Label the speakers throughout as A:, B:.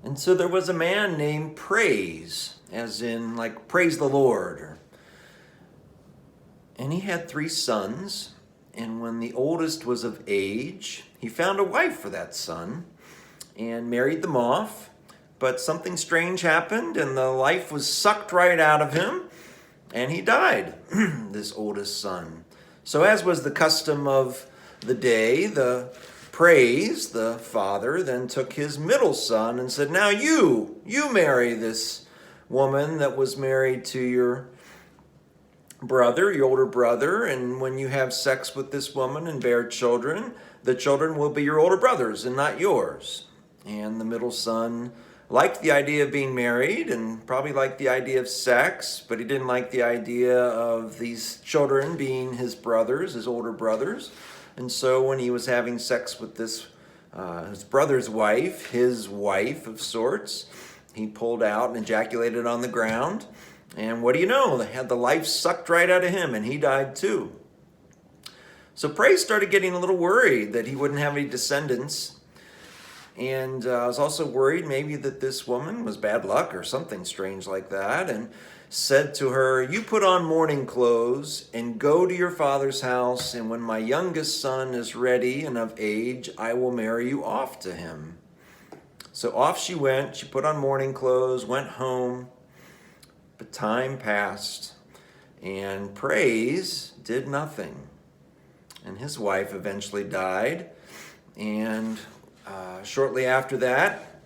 A: And so there was a man named Praise, as in like praise the Lord. And he had 3 sons. And when the oldest was of age, he found a wife for that son and married them off. But something strange happened, and the life was sucked right out of him, and he died, this oldest son. So, as was the custom of the day, the Praise, the father, then took his middle son and said, now you marry this woman that was married to your brother, your older brother, and when you have sex with this woman and bear children, the children will be your older brother's and not yours. And the middle son liked the idea of being married and probably liked the idea of sex, but he didn't like the idea of these children being his brothers, his older brothers. And so when he was having sex with this his brother's wife, his wife of sorts, he pulled out and ejaculated on the ground. And what do you know? They had the life sucked right out of him, and he died too. So Praise started getting a little worried that he wouldn't have any descendants. And I was also worried maybe that this woman was bad luck or something strange like that, and said to her, you put on mourning clothes and go to your father's house, and when my youngest son is ready and of age, I will marry you off to him. So off she went. She put on mourning clothes, went home. But time passed, and Praise did nothing. And his wife eventually died, and shortly after that,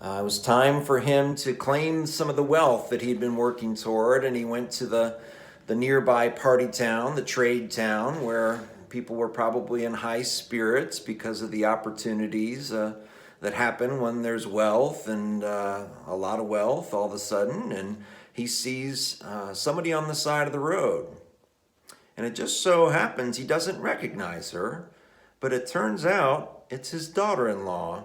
A: it was time for him to claim some of the wealth that he'd been working toward, and he went to the nearby party town, the trade town, where people were probably in high spirits because of the opportunities that happen when there's wealth, and a lot of wealth all of a sudden. And he sees somebody on the side of the road, and it just so happens he doesn't recognize her, but it turns out it's his daughter-in-law,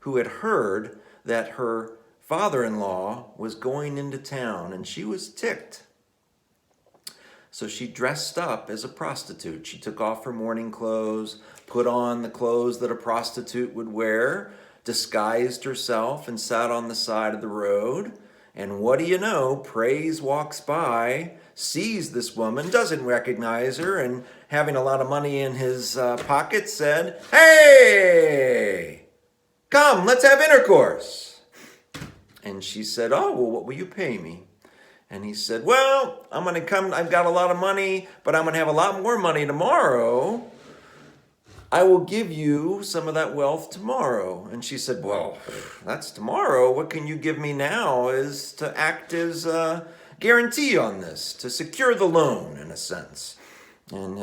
A: who had heard that her father-in-law was going into town, and she was ticked. So she dressed up as a prostitute. She took off her mourning clothes, put on the clothes that a prostitute would wear, disguised herself, and sat on the side of the road. And what do you know? Praise walks by, sees this woman, doesn't recognize her, and having a lot of money in his pocket, said, hey, come, let's have intercourse. And she said, oh, well, what will you pay me? And he said, well, I'm going to come. I've got a lot of money, but I'm going to have a lot more money tomorrow. I will give you some of that wealth tomorrow. And she said, well, that's tomorrow. What can you give me now is to act as a guarantee on this, to secure the loan in a sense. And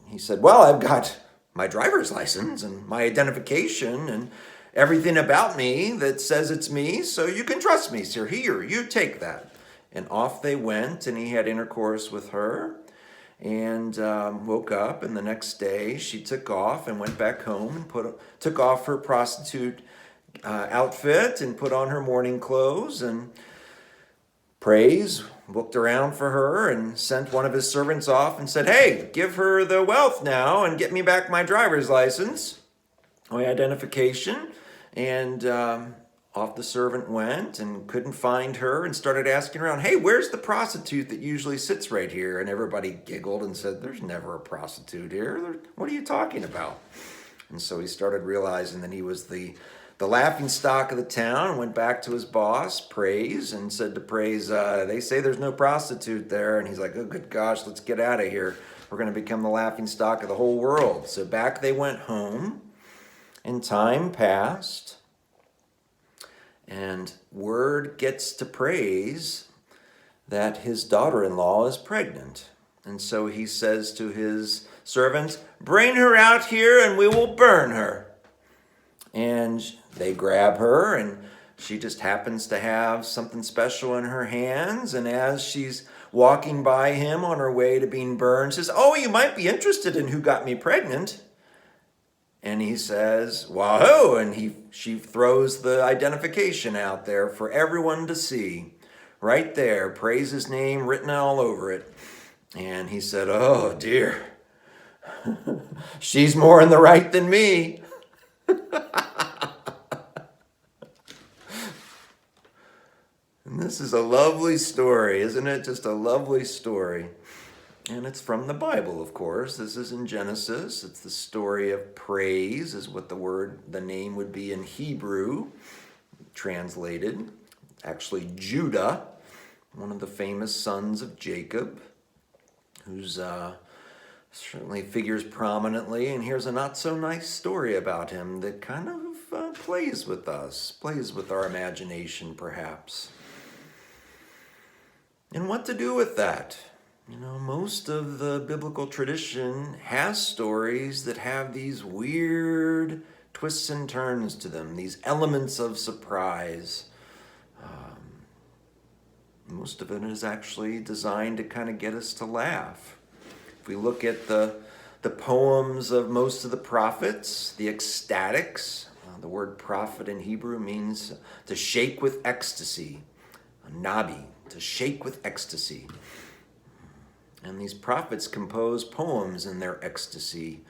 A: he said, well, I've got my driver's license and my identification and everything about me that says it's me, so you can trust me, sir. Here, you take that. And off they went, and he had intercourse with her, and woke up, and the next day she took off and went back home and took off her prostitute outfit and put on her mourning clothes. And Praise looked around for her and sent one of his servants off and said, hey, give her the wealth now and get me back my driver's license, my identification. And off the servant went and couldn't find her and started asking around, hey, where's the prostitute that usually sits right here? And everybody giggled and said, there's never a prostitute here. What are you talking about? And so he started realizing that he was the laughing stock of the town, and went back to his boss, Praise, and said to Praise, they say there's no prostitute there. And he's like, oh, good gosh, let's get out of here. We're going to become the laughing stock of the whole world. So back they went home, and time passed. And word gets to Praise that his daughter-in-law is pregnant. And so he says to his servants, bring her out here and we will burn her. And they grab her, and she just happens to have something special in her hands. And as she's walking by him on her way to being burned, says, oh, you might be interested in who got me pregnant. And he says, wahoo, and she throws the identification out there for everyone to see. Right there, Praise his name written all over it. And he said, oh dear, she's more in the right than me. This is a lovely story, isn't it? Just a lovely story. And it's from the Bible, of course. This is in Genesis. It's the story of praise, is what the name would be in Hebrew, translated. Actually, Judah, one of the famous sons of Jacob, who's certainly figures prominently. And here's a not so nice story about him that kind of plays with us, plays with our imagination, perhaps. And what to do with that? You know, most of the biblical tradition has stories that have these weird twists and turns to them, these elements of surprise. Most of it is actually designed to kind of get us to laugh. If we look at the poems of most of the prophets, the ecstatics, the word prophet in Hebrew means to shake with ecstasy, a nabi, to shake with ecstasy. And these prophets compose poems in their ecstasy.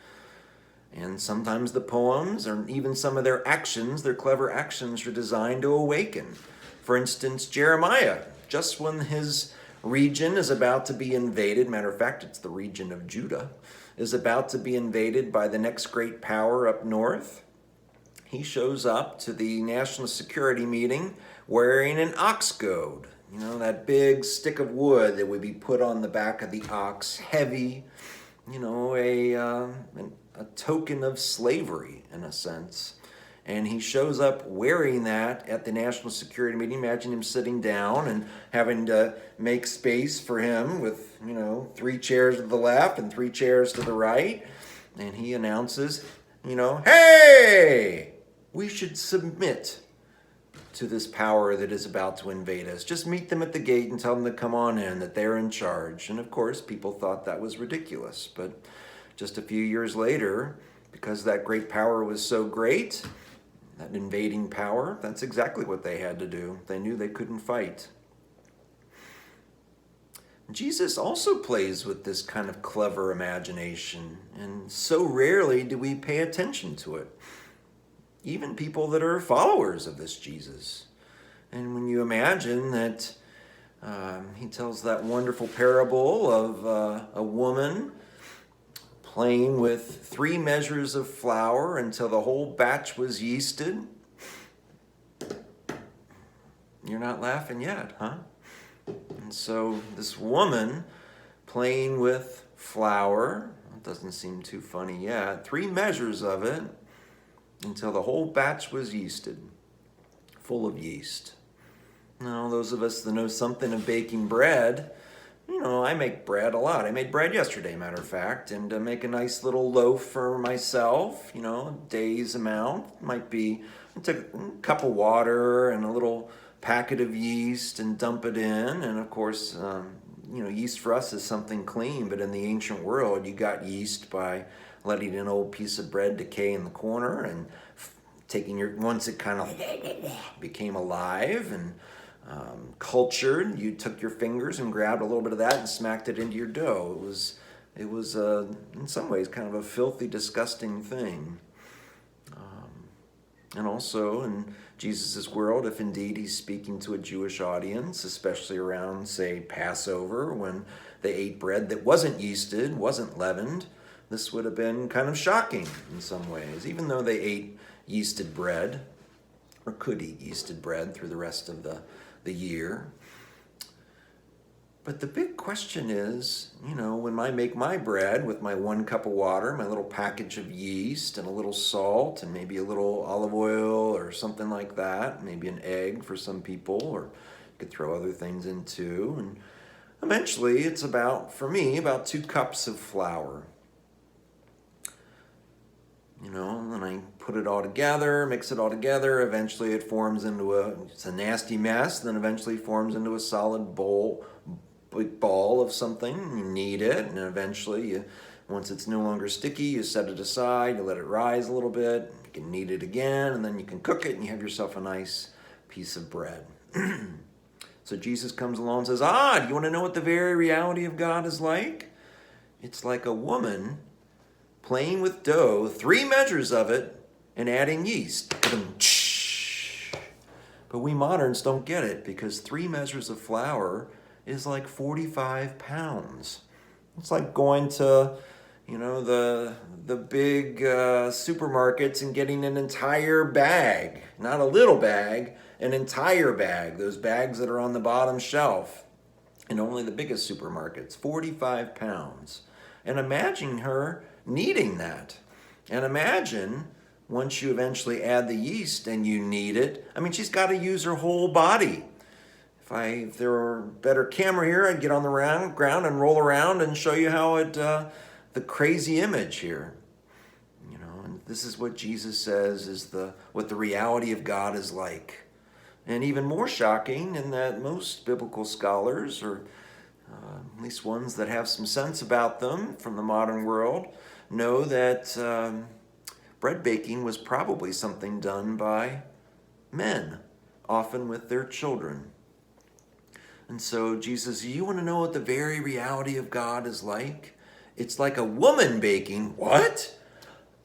A: And sometimes the poems, or even some of their actions, their clever actions, are designed to awaken. For instance, Jeremiah, just when his region is about to be invaded, matter of fact, it's the region of Judah, is about to be invaded by the next great power up north, he shows up to the national security meeting wearing an ox goad. You know, that big stick of wood that would be put on the back of the ox, heavy, you know, a token of slavery in a sense. And he shows up wearing that at the national security meeting. Imagine him sitting down and having to make space for him with, 3 chairs to the left and 3 chairs to the right. And he announces, hey, we should submit to this power that is about to invade us. Just meet them at the gate and tell them to come on in, that they're in charge. And of course, people thought that was ridiculous. But just a few years later, because that great power was so great, that invading power, that's exactly what they had to do. They knew they couldn't fight. Jesus also plays with this kind of clever imagination, and so rarely do we pay attention to it. Even people that are followers of this Jesus. And when you imagine that he tells that wonderful parable of a woman playing with 3 measures of flour until the whole batch was yeasted. You're not laughing yet, huh? And so this woman playing with flour, it doesn't seem too funny yet, 3 measures of it, until the whole batch was yeasted, full of yeast. Now, those of us that know something of baking bread, I make bread a lot. I made bread yesterday, matter of fact, and to make a nice little loaf for myself, a day's amount. Might be, I took a cup of water and a little packet of yeast and dump it in. And of course, yeast for us is something clean, but in the ancient world, you got yeast by letting an old piece of bread decay in the corner and once it kind of became alive and cultured, you took your fingers and grabbed a little bit of that and smacked it into your dough. It was in some ways kind of a filthy, disgusting thing. And also in Jesus' world, if indeed he's speaking to a Jewish audience, especially around, say, Passover, when they ate bread that wasn't yeasted, wasn't leavened, this would have been kind of shocking in some ways, even though they ate yeasted bread, or could eat yeasted bread through the rest of the year. But the big question is, when I make my bread with my 1 cup of water, my little package of yeast and a little salt and maybe a little olive oil or something like that, maybe an egg for some people, or you could throw other things in too. And eventually it's for me, about 2 cups of flour. And then I put it all together, mix it all together. Eventually it forms into it's a nasty mess, then eventually forms into a solid big ball of something. You knead it, and eventually, once it's no longer sticky, you set it aside, you let it rise a little bit, you can knead it again, and then you can cook it, and you have yourself a nice piece of bread. So Jesus comes along and says, do you want to know what the very reality of God is like? It's like a woman playing with dough, 3 measures of it, and adding yeast. But we moderns don't get it because 3 measures of flour is like 45 pounds. It's like going to, the big supermarkets and getting an entire bag, not a little bag, an entire bag, those bags that are on the bottom shelf in only the biggest supermarkets, 45 pounds. And imagine her needing that. And imagine once you eventually add the yeast and you knead it, she's got to use her whole body. If there were a better camera here, I'd get on the ground and roll around and show you how the crazy image here. And this is what Jesus says is what the reality of God is like. And even more shocking in that most biblical scholars, or at least ones that have some sense about them from the modern world, know that bread baking was probably something done by men, often with their children. And so Jesus, you want to know what the very reality of God is like? It's like a woman baking. What?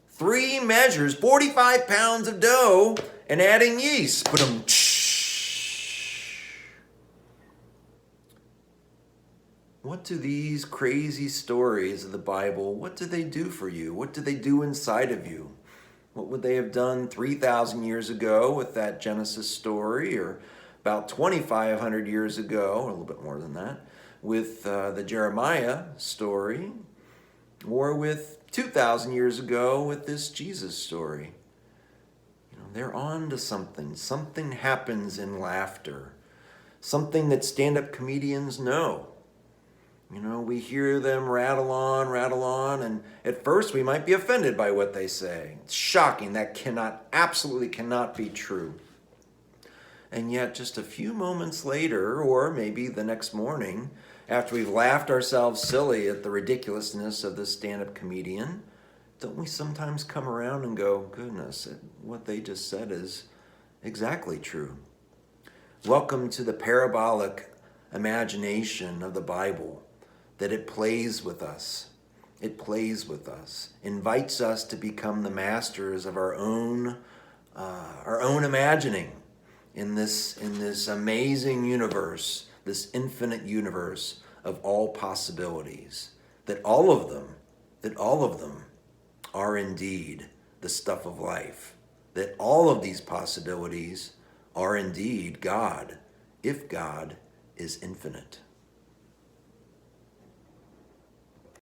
A: 3 measures, 45 pounds of dough, and adding yeast. What do these crazy stories of the Bible, what do they do for you? What do they do inside of you? What would they have done 3,000 years ago with that Genesis story, or about 2,500 years ago, or a little bit more than that, with the Jeremiah story, or with 2,000 years ago with this Jesus story? They're on to something. Something happens in laughter. Something that stand-up comedians know. We hear them rattle on, and at first we might be offended by what they say. It's shocking. That absolutely cannot be true. And yet just a few moments later, or maybe the next morning, after we've laughed ourselves silly at the ridiculousness of this stand-up comedian, don't we sometimes come around and go, goodness, what they just said is exactly true. Welcome to the parabolic imagination of the Bible, that it plays with us. It plays with us, invites us to become the masters of our own imagining in this amazing universe, this infinite universe of all possibilities, that all of them are indeed the stuff of life, that all of these possibilities are indeed God, if God is infinite.